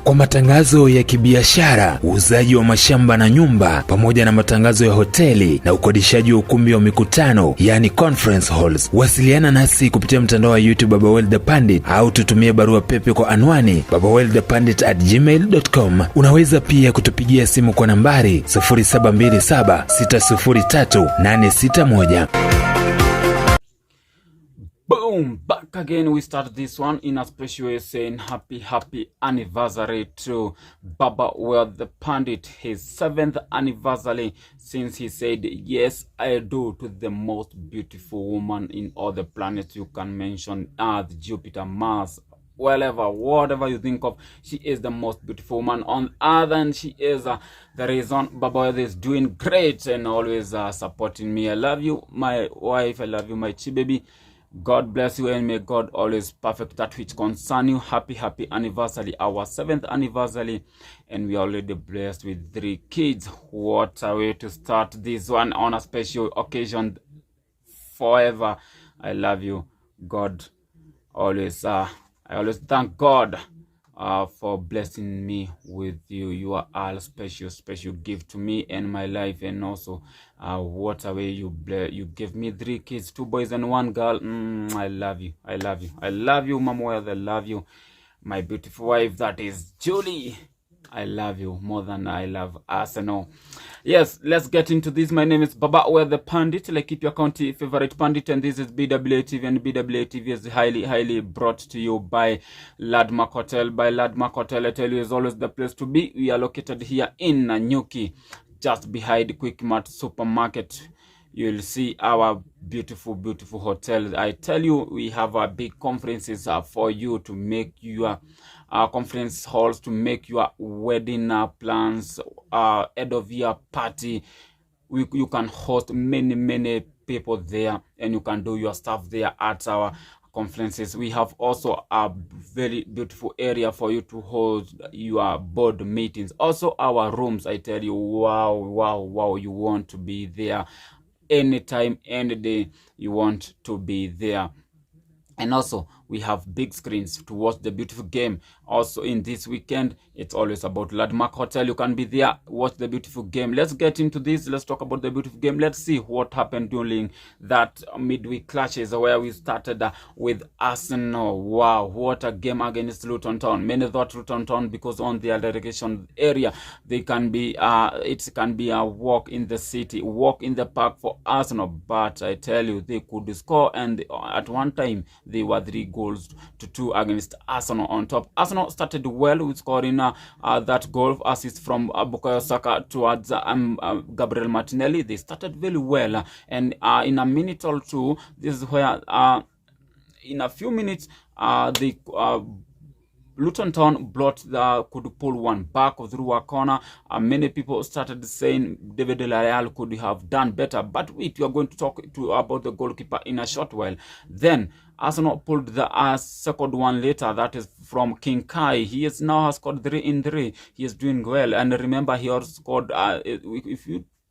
Kwa matangazo ya kibiashara, uuzaji wa mashamba na nyumba, pamoja na matangazo ya hoteli na ukodishaji wa ukumbi wa mikutano, yani conference halls, wasiliana nasi kupitia mtandao wa YouTube whil au tutumie barua pepe kwa anwani babawildepandit@gmail.com. Unaweza pia kutupigia simu kwa nambari 0727603861. Boom, back again. We start this one in a special way saying happy anniversary to Baba Whil the Pundit, his 7th anniversary since he said yes I do to the most beautiful woman in all the planets you can mention, Earth, Jupiter, Mars, whatever you think of. She is the most beautiful woman on earth, and she is the reason Baba Whil is doing great and always supporting me. I love you, my wife. I love you, my chi baby. God bless you, and may God always perfect that which concern you. Happy anniversary, our 7th anniversary, and we are already blessed with 3 kids. What a way to start this one on a special occasion. Forever I love you. God always I always thank God for blessing me with you. You are all special gift to me and my life. And also what a way you give me 3 kids, 2 boys and 1 girl. I love you, Mama Whil. I love you, my beautiful wife, that is Julie. I love you more than I love Arsenal. Yes, let's get into this. My name is Baba Whil the Pundit, like it your county favorite pundit, and this is BWA-TV, and BWA-TV is highly brought to you by Landmark Hotel. By Landmark Hotel, I tell you, is always the place to be. We are located here in Nanyuki, just behind Quick Mart Supermarket. You'll see our beautiful hotel. I tell you, we have big conferences for you to make your conference halls, to make your wedding plans, end of year party. You can host many people there, and you can do your stuff there at our conferences. We have also a very beautiful area for you to hold your board meetings. Also our rooms, I tell you, wow, you want to be there anytime, any day. You want to be there. And also we have big screens to watch the beautiful game. Also in this weekend, it's always about Landmark Hotel. You can be there, watch the beautiful game. Let's get into this. Let's talk about the beautiful game. Let's see what happened during that midweek clashes where we started with Arsenal. Wow, what a game against Luton Town. Many thought Luton Town, because on their relegation area, they can be it can be a walk in the city, walk in the park for Arsenal. But I tell you, they could score, and at one time they were 3 goals to 2 against Aston on top. Arsenal started well with scoring that goal assist from Bukayo Saka towards Gabriel Martinelli. They started very well, and in a minute or two, this is where in a few minutes the Luton Town could pull one back through a corner. Many people started saying David Villarreal could have done better, but wait, we are going to talk about the goalkeeper in a short while. Then Arsenal pulled the second one later, that is from King Kai. He has scored 3 in 3. He is doing well, and remember, he also scored.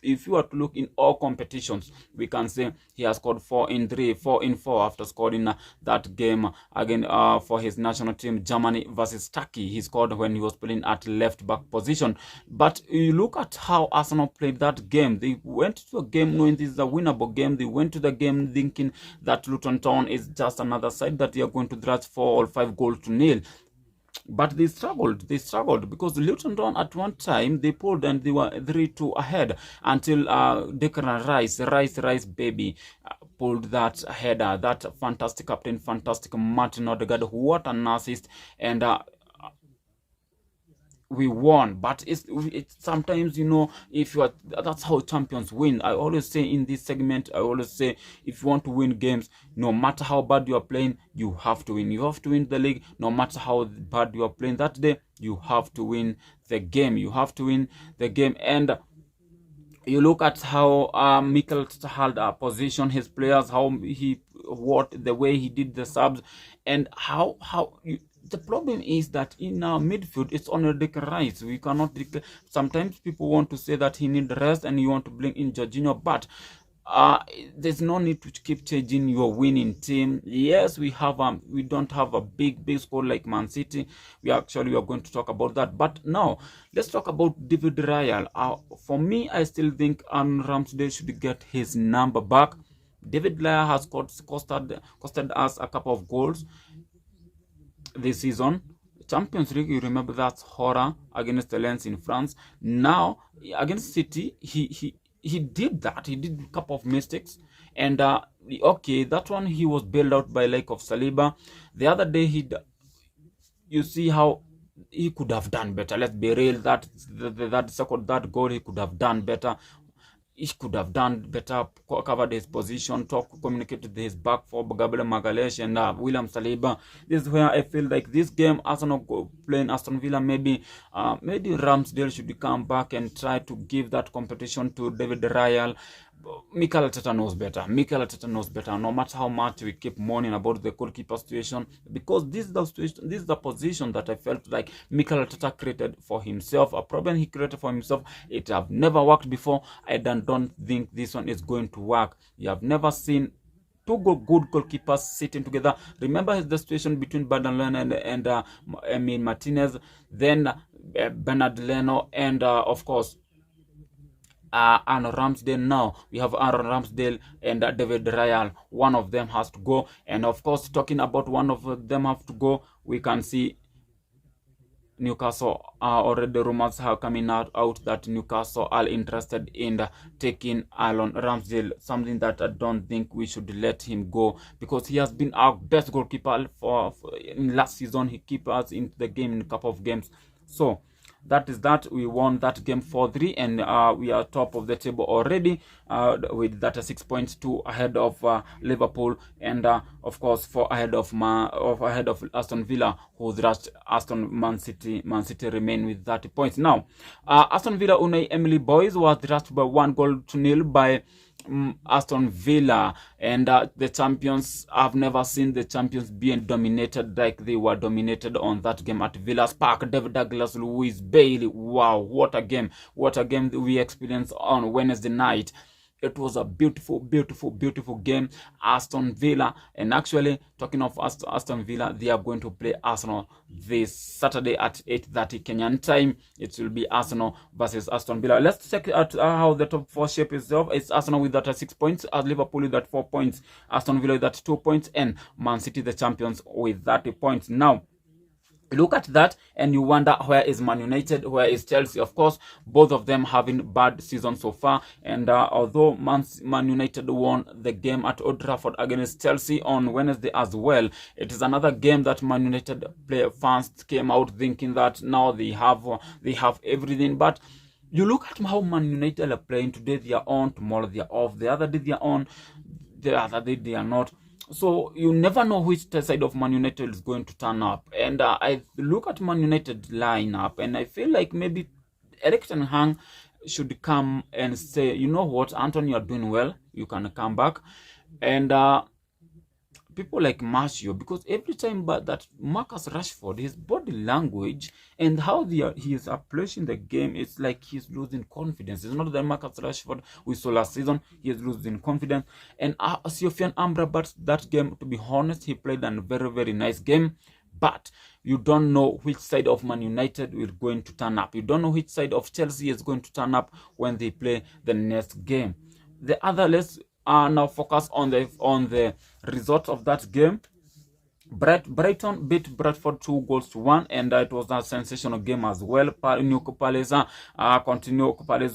If you are to look in all competitions, we can say he has scored 4 in 3, 4 in 4 after scoring that game again for his national team, Germany versus Turkey. He scored when he was playing at left back position. But you look at how Arsenal played that game. They went to a game knowing this is a winnable game. They went to the game thinking that Luton Town is just another side that they are going to thrash 4 or 5 goals to nil. But they struggled because Luton Town at one time they pulled and they were 3-2 ahead until Declan Rice baby pulled that header, that fantastic captain, fantastic Martin Odegaard. What an assist, and we won. But it's sometimes, you know, if you are, that's how champions win. I always say in this segment, if you want to win games, no matter how bad you are playing, you have to win. You have to win the league. No matter how bad you are playing that day, you have to win the game. And you look at how Mikel had positioned his players, the way he did the subs, and the problem is that in our midfield, it's only Declan Rice. We cannot declare. Sometimes people want to say that he needs rest and you want to bring in Jorginho, but there's no need to keep changing your winning team. Yes, we don't have a big score like Man City. We are going to talk about that, but now let's talk about David Raya. For me, I still think Ramsdale should get his number back. David Raya has costed us a couple of goals this season. Champions League, you remember that horror against the Lens in France. Now against City, he did that. He did a couple of mistakes, and okay, that one he was bailed out by like of Saliba. The other day you see how he could have done better. Let's be real. That goal he could have done better. He could have done better, covered his position, communicated his back for Gabriel Magalhaes and William Saliba. This is where I feel like this game, Arsenal playing Aston Villa, maybe Ramsdale should come back and try to give that competition to David Raya. Mikel Arteta knows better. No matter how much we keep moaning about the goalkeeper situation, because this is the position that I felt like Mikel Arteta created for himself. A problem he created for himself. It have never worked before. I don't think this one is going to work. You have never seen two good goalkeepers sitting together. Remember the situation between Bernard Leno and Emil Martinez, then Bernard Leno and of course Aaron Ramsdale. Now we have Aaron Ramsdale and David Raya. One of them has to go, and of course, talking about one of them have to go, we can see Newcastle. Already rumors are coming out that Newcastle are interested in taking Aaron Ramsdale, something that I don't think we should let him go, because he has been our best goalkeeper for in last season. He kept us into the game in a couple of games. So that is that. We won that game 4-3, and we are top of the table already with that 6 points, 2 ahead of Liverpool, and of course 4 ahead of Aston Villa, who thrashed Man City remain with 30 points. Now Aston Villa, Unai Emery boys was thrashed by 1-0 by Aston Villa, and the champions, I've never seen the champions being dominated like they were dominated on that game at Villa's Park. David Douglas, Luis Bailey, wow, what a game that we experienced on Wednesday night. It was a beautiful game. Aston Villa, and actually talking of Aston Villa, they are going to play Arsenal this Saturday at 8:30 Kenyan time. It will be Arsenal versus Aston Villa. Let's check out how the top 4 shape is. It's Arsenal with that 6 points, Liverpool with that 4 points, Aston Villa with that 2 points, and Man City, the champions, with 30 points. Now look at that and you wonder, where is Man United, where is Chelsea? Of course, both of them having bad seasons so far, and although Man United won the game at Old Trafford against Chelsea on Wednesday as well, it is another game that Man United fans came out thinking that now they have everything. But you look at how Man United are playing. Today they are on, tomorrow they are off, the other day they are on, the other day they are not. So you never know which side of Man United is going to turn up. And I look at Man United lineup, and I feel like maybe Erik ten Hag should come and say, you know what, Anthony, you're doing well, you can come back. And people like Martial, because every time that Marcus Rashford, his body language and how he is approaching the game, it's like he's losing confidence. It's not that Marcus Rashford we saw last season, he is losing confidence. And Sofiane Amrabat, that game, to be honest, he played a very nice game, but you don't know which side of Man United is going to turn up. You don't know which side of Chelsea is going to turn up when they play the next game. The other, let's now focus on the result of that game. Brighton beat Bradford 2-1, and it was a sensational game as well. Palace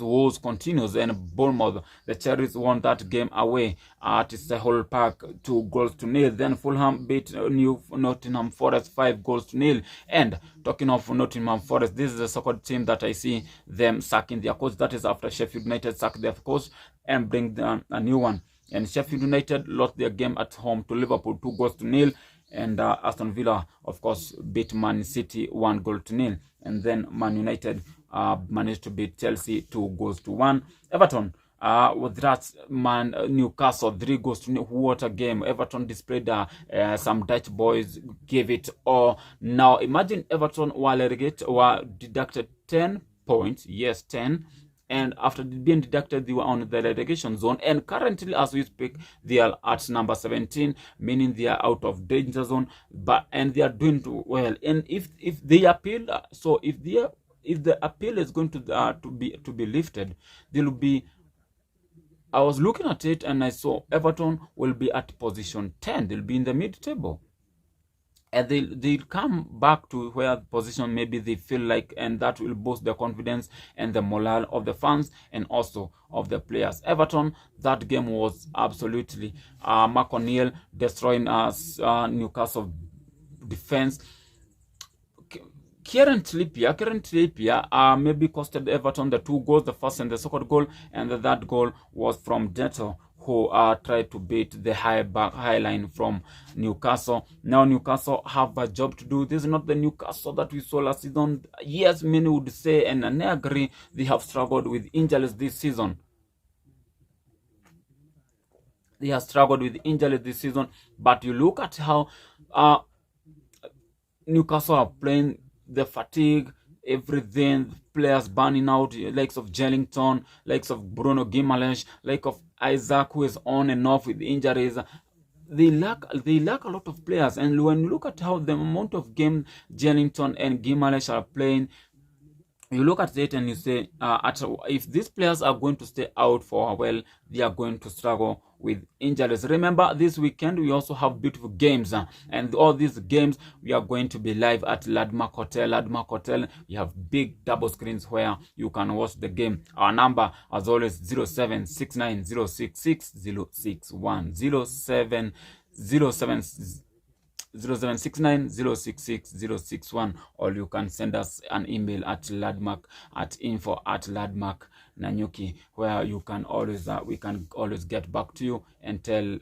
woes continues, and Bournemouth, the Cherries, won that game away at Selhurst Park 2-0. Then Fulham beat Nottingham Forest 5-0. And talking of Nottingham Forest, this is the second team that I see them sacking their coach. That is after Sheffield United sacked their coach and bring a new one. And Sheffield United lost their game at home to Liverpool 2-0. And Aston Villa, of course, beat Man City 1-0. And then Man United managed to beat Chelsea 2-1. Everton with that Newcastle 3-0. What a game. Everton displayed some Dutch boys gave it all. Now imagine Everton were deducted 10 points. Yes, 10. and after being deducted, they were on the relegation zone, and currently as we speak they are at number 17, meaning they are out of danger zone, and they are doing well. And if they appeal, so if the appeal is going to be lifted, there will be, I was looking at it and I saw Everton will be at position 10. They'll be in the mid-table. And they'll come back to where position maybe they feel like, and that will boost the confidence and the morale of the fans and also of the players. Everton, that game was absolutely Mark O'Neill destroying Newcastle defense. Kieran Trippier maybe costed Everton the 2 goals, the first and the second goal, and the third goal was from Neto, who tried to beat the high line from Newcastle. Now Newcastle have a job to do. This is not the Newcastle that we saw last season. Yes, many would say, and I agree, they have struggled with injuries this season. They have struggled with injuries this season, but you look at how Newcastle are playing, the fatigue, everything, players burning out, likes of Jellington, likes of Bruno Guimaraes, like of Isaac, who is on and off with injuries. They lack a lot of players, and when you look at how the amount of games Jellington and Guimaraes are playing, you look at it and you say, if these players are going to stay out for a while, they are going to struggle with injuries. Remember, this weekend we also have beautiful games, and all these games we are going to be live at Landmark Hotel. Landmark Hotel, we have big double screens where you can watch the game. Our number, as always, 0769066061, 0769066061, or you can send us an email at info@landmark.nanyuki, where you can always we can always get back to you and tell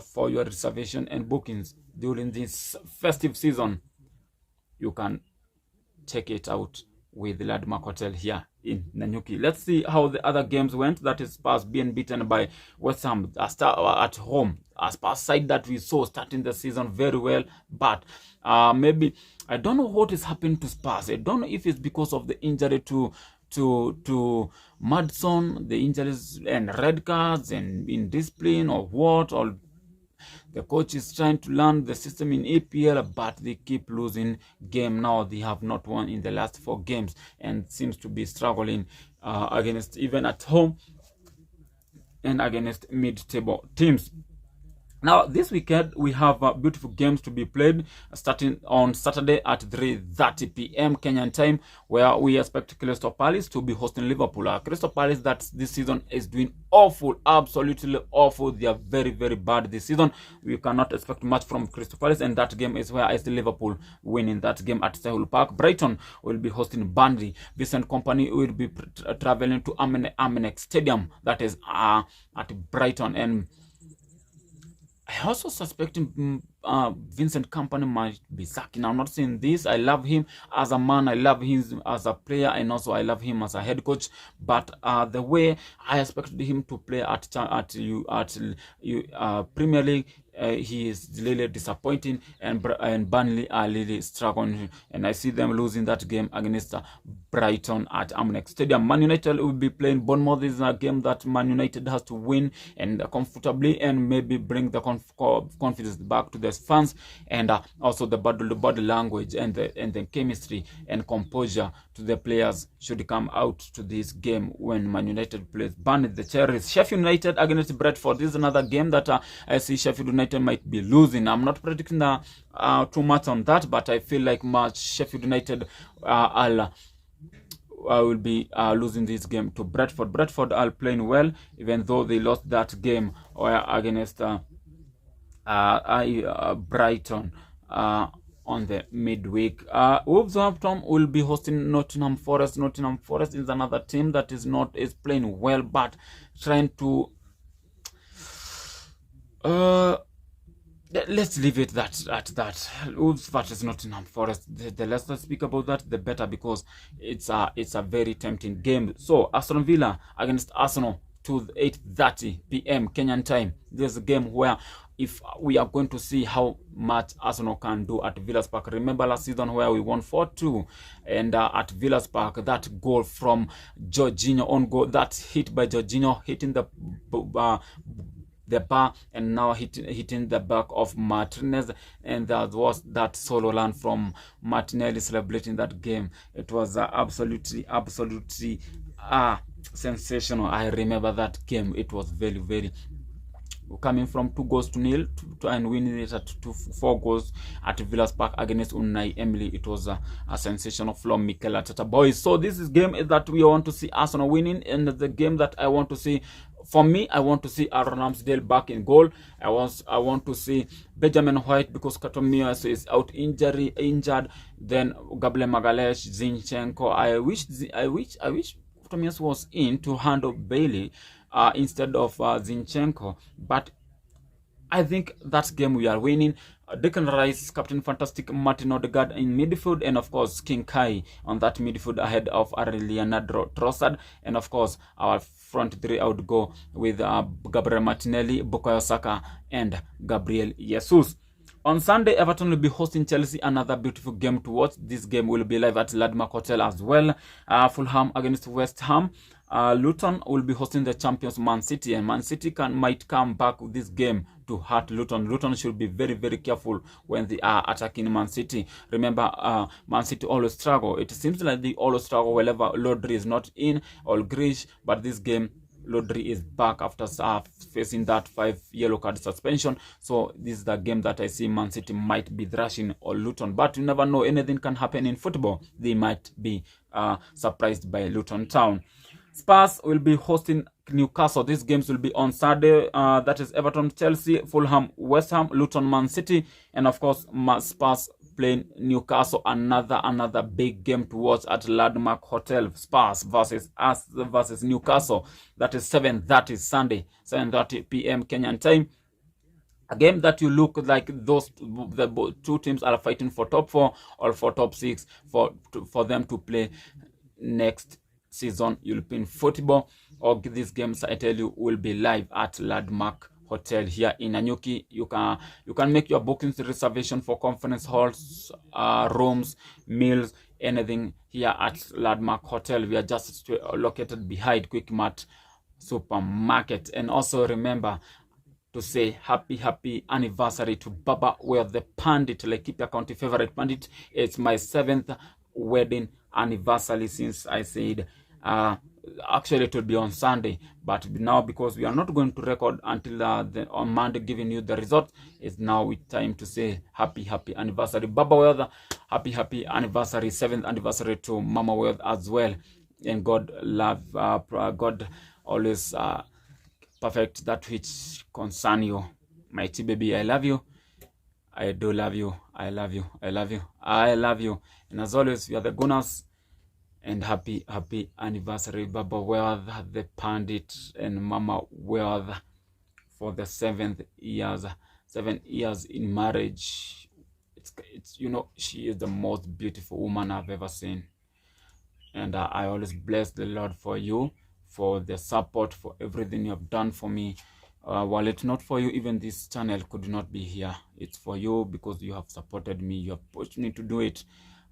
for your reservation and bookings during this festive season. You can check it out with the Landmark Hotel here in Nanyuki. Let's see how the other games went. That is Spurs being beaten by West Ham at home. A Spurs side that we saw starting the season very well, but maybe I don't know what is happening to Spurs. I don't know if it's because of the injury to Madison, the injuries and red cards and indiscipline, or what, or the coach is trying to learn the system in EPL, but they keep losing game. Now they have not won in the last 4 games and seems to be struggling against, even at home, and against mid-table teams. Now, this weekend, we have beautiful games to be played, starting on Saturday at 3:30 p.m. Kenyan time, where we expect Crystal Palace to be hosting Liverpool. Crystal Palace that this season is doing awful, absolutely awful. They are very, very bad this season. We cannot expect much from Crystal Palace, and that game is where I see Liverpool winning that game at Selhurst Park. Brighton will be hosting Burnley. Vincent Kompany will be traveling to Amex Stadium, that is at Brighton, and I also suspect Vincent Kompany might be sacking. I'm not saying this. I love him as a man. I love him as a player, and also I love him as a head coach. But the way I expected him to play at Premier League, he is really disappointing, and Burnley are really struggling, and I see them losing that game against Brighton at Amex Stadium. Man United will be playing Bournemouth. This is a game that Man United has to win, and comfortably, and maybe bring the confidence back to the fans, and also the body language and the chemistry and composure to the players should come out to this game when Man United plays Burnley, the Cherries. Sheffield United against Brentford. This is another game that I see Sheffield United might be losing. I'm not predicting too much on that, but I feel like Sheffield United will be losing this game to Brentford. Brentford are playing well, even though they lost that game against Brighton on the midweek. Wolverhampton will be hosting Nottingham Forest. Nottingham Forest is another team that is playing well, but trying to let's leave it at that. Wolves versus Nottingham Forest. The less I speak about that, the better, because it's a very tempting game. So Aston Villa against Arsenal to 8:30 p.m. Kenyan time. There's a game where if we are going to see how much Arsenal can do at Villa's Park. Remember last season where we won 4-2, and at Villa's Park, that goal from Jorginho, on goal, that hit by Jorginho, hitting the bar, and now hitting the back of Martinez, and that was that solo run from Martinelli celebrating that game. It was absolutely sensational. I remember that game. It was very coming from 2-0 and winning it at 4 goals at Villa's Park against Unai Emery. It was a sensational from Mikel Arteta, boys. So this is game that we want to see Arsenal winning, and the game that I want to see, for me, I want to see Aaron Ramsdale back in goal. I want to see Benjamin White, because Katomias is out injured. Then Gabriel Magalhaes, Zinchenko. I wish Katomias was in to handle Bailey instead of Zinchenko, but I think that game we are winning. Declan Rice, Captain Fantastic, Martin Odegaard in midfield, and of course King Kai on that midfield ahead of Leonardo Trossard, and of course our front three I would go with Gabriel Martinelli, Bukayo Saka, and Gabriel Jesus. On Sunday, Everton will be hosting Chelsea, another beautiful game to watch. This game will be live at Landmark Hotel as well. Fulham against West Ham. Luton will be hosting the champions Man City, and Man City might come back with this game to hurt Luton. Luton should be very careful when they are attacking Man City. Remember, Man City always struggle. It seems like they always struggle whenever Lodri is not in, or Grish, but this game Lodri is back after facing that 5 yellow card suspension. So this is the game that I see Man City might be thrashing or Luton. But you never know, anything can happen in football. They might be surprised by Luton Town. Spurs will be hosting Newcastle. These games will be on Saturday. That is Everton, Chelsea, Fulham, West Ham, Luton, Man City, and of course Spurs playing Newcastle. Another big game to watch at Landmark Hotel. Spurs versus Newcastle. That is 7:30 Sunday, 7:30 p.m. Kenyan time. A game that you look like the two teams are fighting for top 4 or for top 6 for them to play next season European football. Or these games, I tell you, will be live at Landmark Hotel here in Nanyuki. You can make your bookings, reservation for conference halls, rooms, meals, anything here at Landmark Hotel. We are just located behind Quick Mart Supermarket. And also remember to say happy anniversary to Baba Whil the Pandit, Laikipia County favorite pandit. It's my 7th wedding anniversary since I said actually it will be on Sunday, but now because we are not going to record until on Monday giving you the result, it's now time to say happy anniversary Baba Whil, happy anniversary, 7th anniversary to Mama Whil as well. And God always perfect that which concern you. Mighty baby, I love you. I do love you. I love you. And as always, we are the Gunners. And happy anniversary Baba Whil the Pandit and Mama Whil for the 7 years in marriage. It's you know, she is the most beautiful woman I've ever seen. And I always bless the Lord for you, for the support, for everything you have done for me. While it's not for you, even this channel could not be here. It's for you because you have supported me, you have pushed me to do it.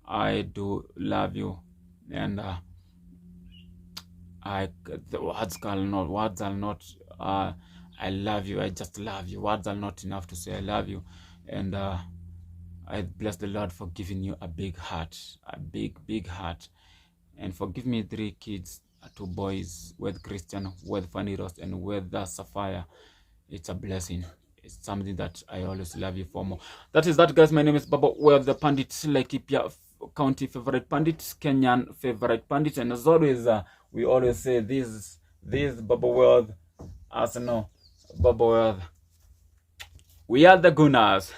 I do love you, and the words are not I love you, I just love you. Words are not enough to say I love you. And I bless the Lord for giving you a big heart, a big heart. And for giving me 3 kids, 2 boys, with Christian, with Fanny Rost, and with Sapphire. It's a blessing. It's something that I always love you for more. That is that, guys. My name is Baba Whil the Pandit, Laikipia County favorite pandit, Kenyan favorite pandit. And as always, we always say this Baba Whil, Arsenal, Baba Whil. We are the Gunners.